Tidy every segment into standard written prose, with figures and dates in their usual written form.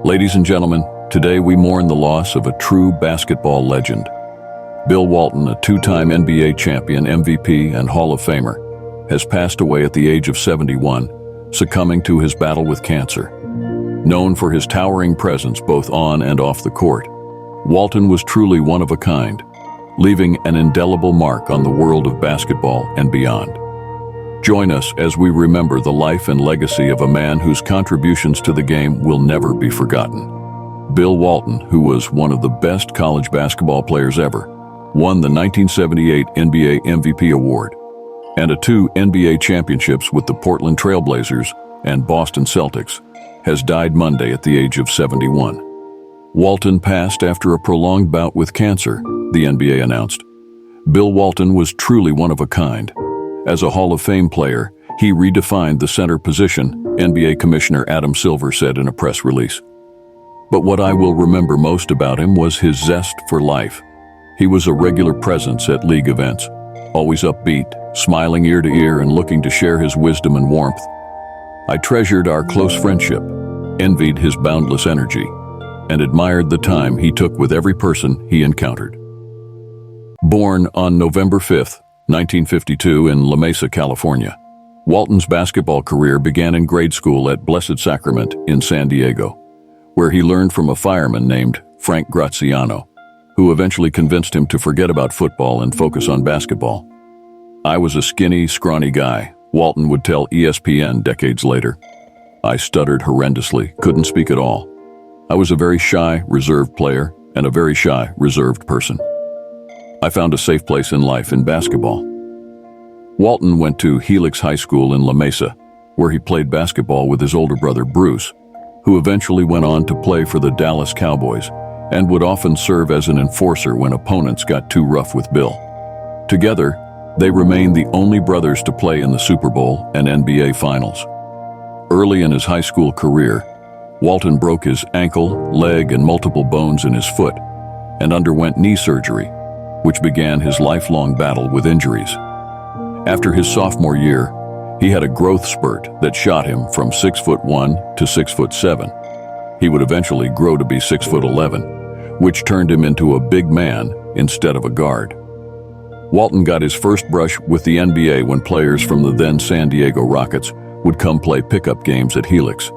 Ladies and gentlemen, today we mourn the loss of a true basketball legend. Bill Walton, a two-time NBA champion, MVP, and Hall of Famer, has passed away at the age of 71, succumbing to his battle with cancer. Known for his towering presence both on and off the court, Walton was truly one of a kind, leaving an indelible mark on the world of basketball and beyond. Join us as we remember the life and legacy of a man whose contributions to the game will never be forgotten. Bill Walton, who was one of the best college basketball players ever, won the 1978 NBA MVP award and 2 NBA championships with the Portland Trail Blazers and Boston Celtics, has died Monday at the age of 71. Walton passed after a prolonged bout with cancer, the NBA announced. Bill Walton was truly one of a kind. As a Hall of Fame player, he redefined the center position, NBA Commissioner Adam Silver said in a press release. But what I will remember most about him was his zest for life. He was a regular presence at league events, always upbeat, smiling ear to ear and looking to share his wisdom and warmth. I treasured our close friendship, envied his boundless energy, and admired the time he took with every person he encountered. Born on November 5th, 1952 in La Mesa, California, Walton's basketball career began in grade school at Blessed Sacrament in San Diego, where he learned from a fireman named Frank Graziano, who eventually convinced him to forget about football and focus on basketball. "I was a skinny, scrawny guy," Walton would tell ESPN decades later. "I stuttered horrendously, couldn't speak at all. I was a very shy, reserved player and a very shy, reserved person. I found a safe place in life in basketball." Walton went to Helix High School in La Mesa, where he played basketball with his older brother Bruce, who eventually went on to play for the Dallas Cowboys and would often serve as an enforcer when opponents got too rough with Bill. Together, they remained the only brothers to play in the Super Bowl and NBA Finals. Early in his high school career, Walton broke his ankle, leg, and multiple bones in his foot and underwent knee surgery, which began his lifelong battle with injuries. After his sophomore year, he had a growth spurt that shot him from 6'1" to 6'7". He would eventually grow to be 6'11", which turned him into a big man instead of a guard. Walton got his first brush with the NBA when players from the then San Diego Rockets would come play pickup games at Helix.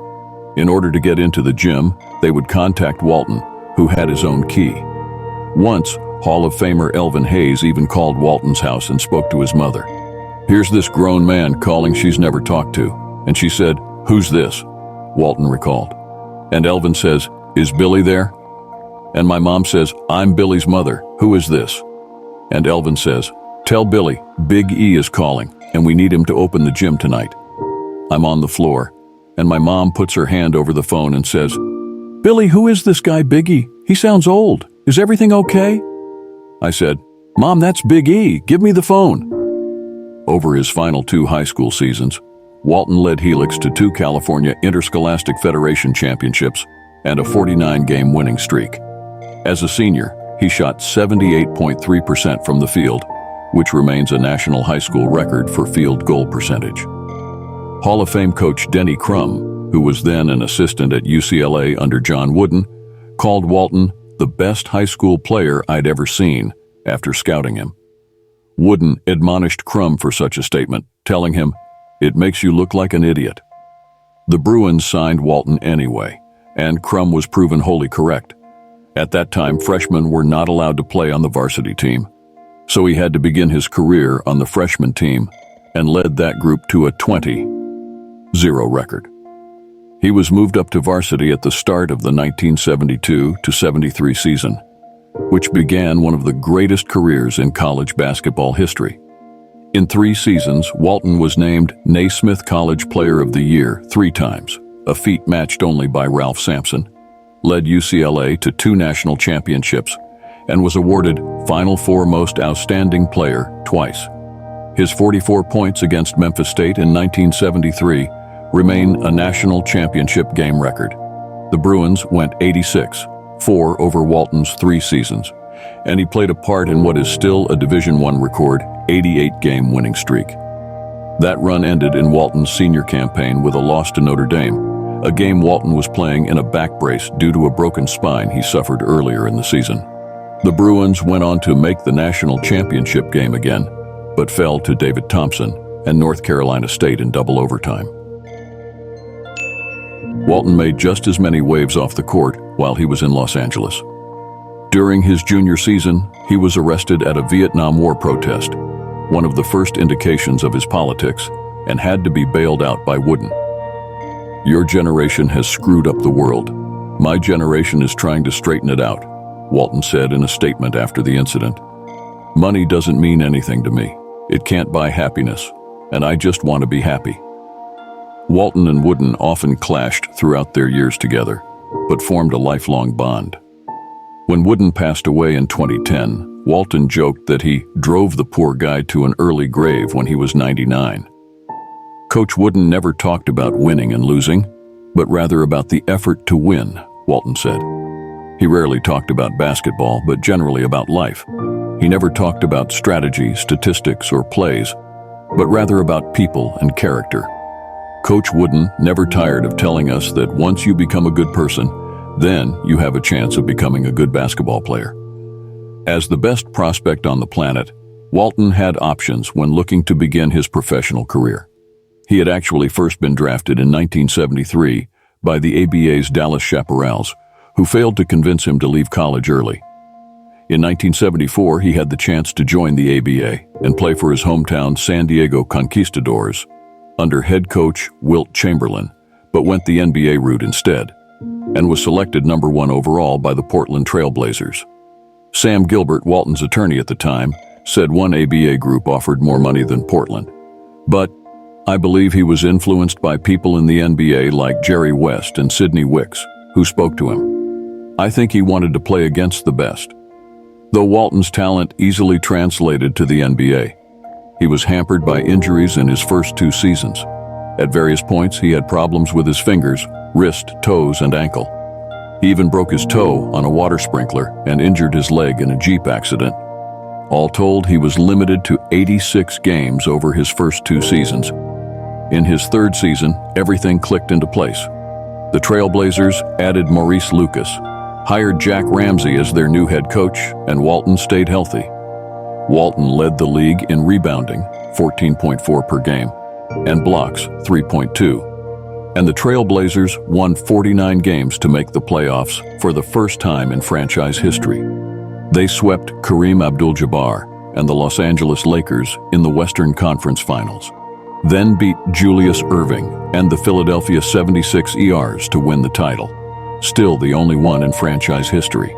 In order to get into the gym, they would contact Walton, who had his own key. Once, Hall of Famer Elvin Hayes even called Walton's house and spoke to his mother. "Here's this grown man calling she's never talked to." And she said, "Who's this?" Walton recalled. And Elvin says, "Is Billy there?" And my mom says, "I'm Billy's mother. Who is this?" And Elvin says, "Tell Billy, Big E is calling, and we need him to open the gym tonight." I'm on the floor, and my mom puts her hand over the phone and says, "Billy, who is this guy Big E? He sounds old. Is everything okay?" I said, "Mom, that's Big E. Give me the phone." Over his final 2 high school seasons, Walton led Helix to 2 California Interscholastic Federation championships and a 49-game winning streak. As a senior, he shot 78.3% from the field, which remains a national high school record for field goal percentage. Hall of Fame coach Denny Crum, who was then an assistant at UCLA under John Wooden, called Walton the best high school player I'd ever seen after scouting him. Wooden admonished Crum for such a statement, telling him, "It makes you look like an idiot." The Bruins signed Walton anyway, and Crum was proven wholly correct. At that time, freshmen were not allowed to play on the varsity team, so he had to begin his career on the freshman team and led that group to a 20-0 record. He was moved up to varsity at the start of the 1972-73 season, which began one of the greatest careers in college basketball history. In 3 seasons, Walton was named Naismith College Player of the Year 3 times, a feat matched only by Ralph Sampson, led UCLA to 2 national championships, and was awarded Final Four Most Outstanding Player twice. His 44 points against Memphis State in 1973 remain a national championship game record. The Bruins went 86-4 over Walton's 3 seasons, and he played a part in what is still a Division I record 88-game winning streak. That run ended in Walton's senior campaign with a loss to Notre Dame, a game Walton was playing in a back brace due to a broken spine he suffered earlier in the season. The Bruins went on to make the national championship game again, but fell to David Thompson and North Carolina State in double overtime. Walton made just as many waves off the court while he was in Los Angeles. During his junior season, he was arrested at a Vietnam War protest, one of the first indications of his politics, and had to be bailed out by Wooden. "Your generation has screwed up the world. My generation is trying to straighten it out," Walton said in a statement after the incident. "Money doesn't mean anything to me. It can't buy happiness, and I just want to be happy." Walton and Wooden often clashed throughout their years together, but formed a lifelong bond. When Wooden passed away in 2010, Walton joked that he drove the poor guy to an early grave when he was 99. Coach Wooden never talked about winning and losing, but rather about the effort to win, Walton said. He rarely talked about basketball, but generally about life. He never talked about strategy, statistics, or plays, but rather about people and character. Coach Wooden never tired of telling us that once you become a good person, then you have a chance of becoming a good basketball player. As the best prospect on the planet, Walton had options when looking to begin his professional career. He had actually first been drafted in 1973 by the ABA's Dallas Chaparrals, who failed to convince him to leave college early. In 1974, he had the chance to join the ABA and play for his hometown San Diego Conquistadors under head coach Wilt Chamberlain, but went the NBA route instead, and was selected number 1 overall by the Portland Trail Blazers. Sam Gilbert, Walton's attorney at the time, said one ABA group offered more money than Portland. But I believe he was influenced by people in the NBA like Jerry West and Sidney Wicks, who spoke to him. I think he wanted to play against the best. Though Walton's talent easily translated to the NBA, he was hampered by injuries in his first 2 seasons. At various points, he had problems with his fingers, wrist, toes, and ankle. He even broke his toe on a water sprinkler and injured his leg in a Jeep accident. All told, he was limited to 86 games over his first 2 seasons. In his 3rd season, everything clicked into place. The Trailblazers added Maurice Lucas, hired Jack Ramsey as their new head coach, and Walton stayed healthy. Walton led the league in rebounding, 14.4 per game, and blocks, 3.2. And the Trailblazers won 49 games to make the playoffs for the first time in franchise history. They swept Kareem Abdul-Jabbar and the Los Angeles Lakers in the Western Conference Finals, then beat Julius Erving and the Philadelphia 76ers to win the title, still the only one in franchise history.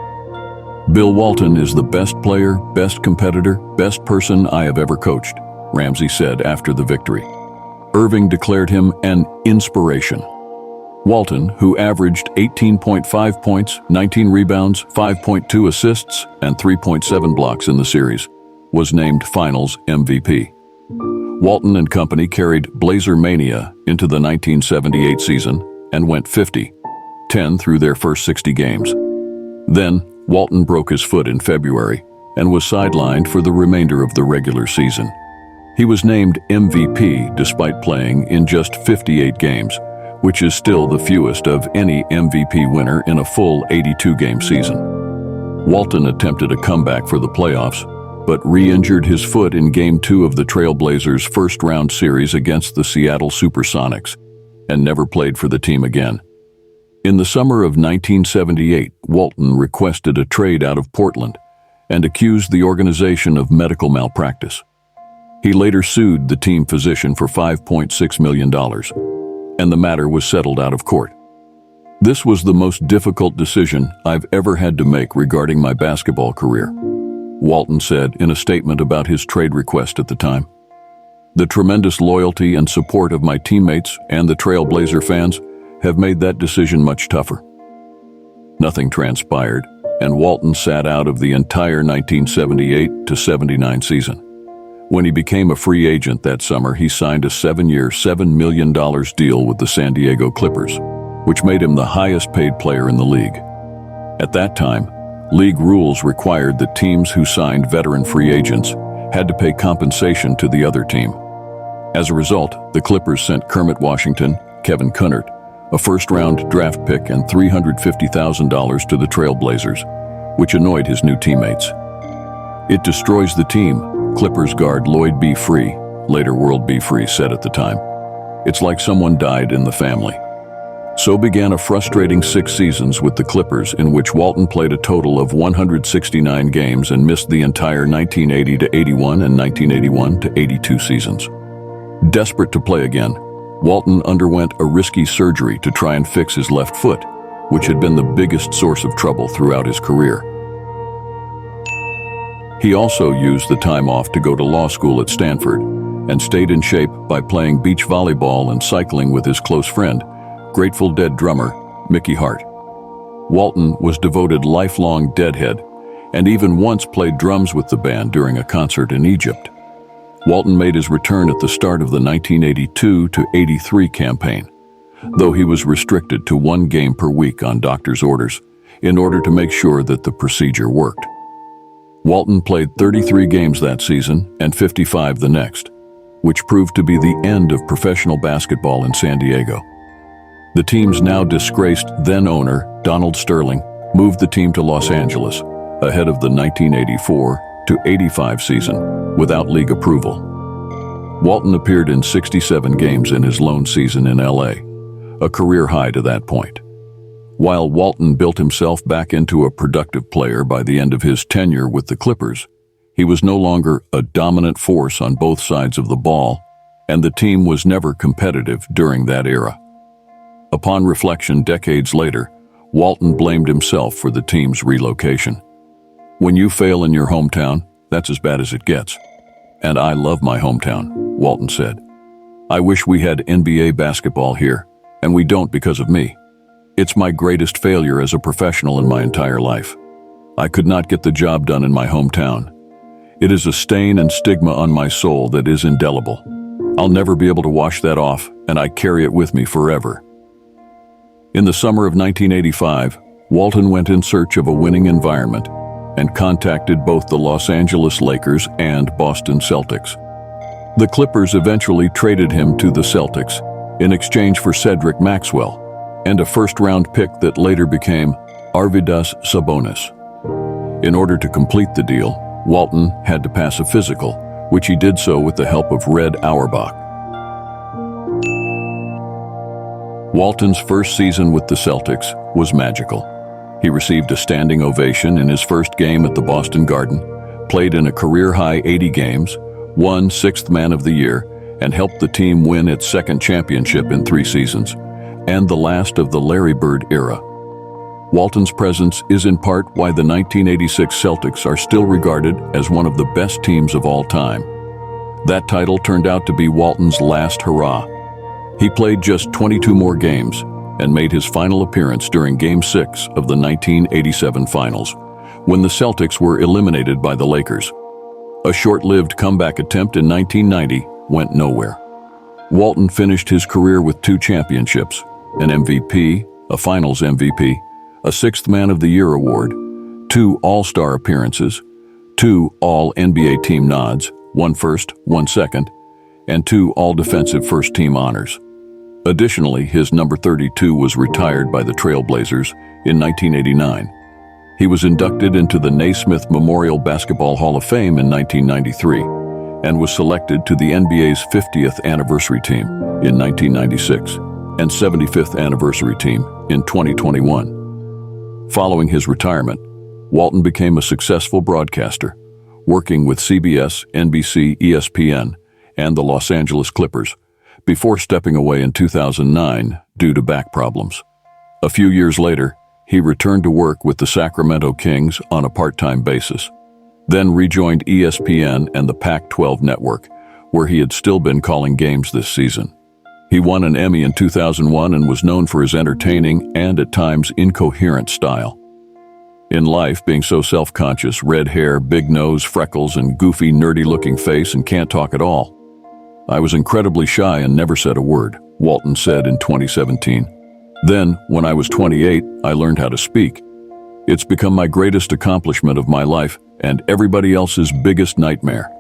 "Bill Walton is the best player, best competitor, best person I have ever coached," Ramsey said after the victory. Erving declared him an inspiration. Walton, who averaged 18.5 points, 19 rebounds, 5.2 assists, and 3.7 blocks in the series, was named Finals MVP. Walton and company carried Blazer Mania into the 1978 season and went 50-10 through their first 60 games. Then, Walton broke his foot in February and was sidelined for the remainder of the regular season. He was named MVP despite playing in just 58 games, which is still the fewest of any MVP winner in a full 82-game season. Walton attempted a comeback for the playoffs, but re-injured his foot in Game 2 of the Trailblazers' first-round series against the Seattle Supersonics, and never played for the team again. In the summer of 1978, Walton requested a trade out of Portland and accused the organization of medical malpractice. He later sued the team physician for $5.6 million, and the matter was settled out of court. "This was the most difficult decision I've ever had to make regarding my basketball career," Walton said in a statement about his trade request at the time. "The tremendous loyalty and support of my teammates and the Trailblazer fans have made that decision much tougher." Nothing transpired, and Walton sat out of the entire 1978-79 season. When he became a free agent that summer, he signed a 7-year, $7 million deal with the San Diego Clippers, which made him the highest-paid player in the league. At that time, league rules required that teams who signed veteran free agents had to pay compensation to the other team. As a result, the Clippers sent Kermit Washington, Kevin Kunnert, a first-round draft pick and $350,000 to the Trailblazers, which annoyed his new teammates. "It destroys the team," Clippers guard Lloyd B. Free, later World B. Free, said at the time. "It's like someone died in the family." So began a frustrating 6 seasons with the Clippers, in which Walton played a total of 169 games and missed the entire 1980-81 and 1981-82 seasons. Desperate to play again, Walton underwent a risky surgery to try and fix his left foot, which had been the biggest source of trouble throughout his career. He also used the time off to go to law school at Stanford and stayed in shape by playing beach volleyball and cycling with his close friend, Grateful Dead drummer Mickey Hart. Walton was devoted lifelong Deadhead and even once played drums with the band during a concert in Egypt. Walton made his return at the start of the 1982-83 campaign, though he was restricted to 1 game per week on doctor's orders in order to make sure that the procedure worked. Walton played 33 games that season and 55 the next, which proved to be the end of professional basketball in San Diego. The team's now disgraced then-owner, Donald Sterling, moved the team to Los Angeles ahead of the 1984-85 season without league approval. Walton appeared in 67 games in his lone season in LA, a career high to that point. While Walton built himself back into a productive player by the end of his tenure with the Clippers, he was no longer a dominant force on both sides of the ball, and the team was never competitive during that era. Upon reflection decades later, Walton blamed himself for the team's relocation. "When you fail in your hometown, that's as bad as it gets. And I love my hometown," Walton said. "I wish we had NBA basketball here, and we don't because of me. It's my greatest failure as a professional in my entire life. I could not get the job done in my hometown. It is a stain and stigma on my soul that is indelible. I'll never be able to wash that off, and I carry it with me forever." In the summer of 1985, Walton went in search of a winning environment and contacted both the Los Angeles Lakers and Boston Celtics. The Clippers eventually traded him to the Celtics in exchange for Cedric Maxwell and a first-round pick that later became Arvydas Sabonis. In order to complete the deal, Walton had to pass a physical, which he did so with the help of Red Auerbach. Walton's first season with the Celtics was magical. He received a standing ovation in his first game at the Boston Garden, played in a career-high 80 games, won 6th Man of the Year, and helped the team win its 2nd championship in 3 seasons, and the last of the Larry Bird era. Walton's presence is in part why the 1986 Celtics are still regarded as one of the best teams of all time. That title turned out to be Walton's last hurrah. He played just 22 more games and made his final appearance during Game 6 of the 1987 Finals, when the Celtics were eliminated by the Lakers. A short-lived comeback attempt in 1990 went nowhere. Walton finished his career with 2 championships, an MVP, a Finals MVP, a 6th Man of the Year award, 2 All-Star appearances, 2 All-NBA team nods, 1 first, 1 second, and 2 All-Defensive First Team honors. Additionally, his number 32 was retired by the Trailblazers in 1989. He was inducted into the Naismith Memorial Basketball Hall of Fame in 1993 and was selected to the NBA's 50th anniversary team in 1996 and 75th anniversary team in 2021. Following his retirement, Walton became a successful broadcaster, working with CBS, NBC, ESPN, and the Los Angeles Clippers, before stepping away in 2009 due to back problems. A few years later, he returned to work with the Sacramento Kings on a part-time basis, then rejoined ESPN and the Pac-12 network, where he had still been calling games this season. He won an Emmy in 2001 and was known for his entertaining and at times incoherent style. In life, being so self-conscious, red hair, big nose, freckles, and goofy, nerdy-looking face, and can't talk at all. "I was incredibly shy and never said a word," Walton said in 2017. "Then, when I was 28, I learned how to speak. It's become my greatest accomplishment of my life and everybody else's biggest nightmare."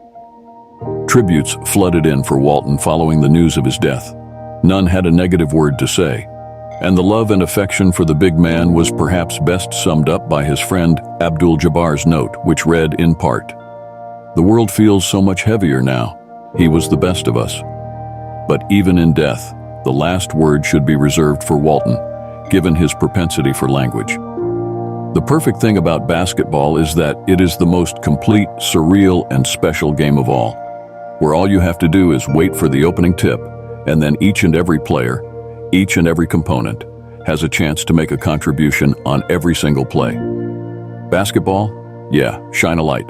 Tributes flooded in for Walton following the news of his death. None had a negative word to say. And the love and affection for the big man was perhaps best summed up by his friend Abdul-Jabbar's note, which read in part, "The world feels so much heavier now. He was the best of us." But even in death, the last word should be reserved for Walton, given his propensity for language. The perfect thing about basketball is that it is the most complete, surreal, and special game of all, where all you have to do is wait for the opening tip, and then each and every player, each and every component, has a chance to make a contribution on every single play. Basketball? Yeah, shine a light.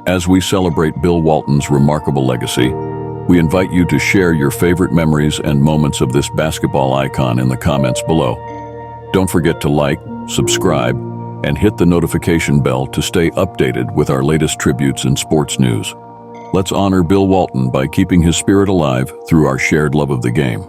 As we celebrate Bill Walton's remarkable legacy, we invite you to share your favorite memories and moments of this basketball icon in the comments below. Don't forget to like, subscribe, and hit the notification bell to stay updated with our latest tributes and sports news. Let's honor Bill Walton by keeping his spirit alive through our shared love of the game.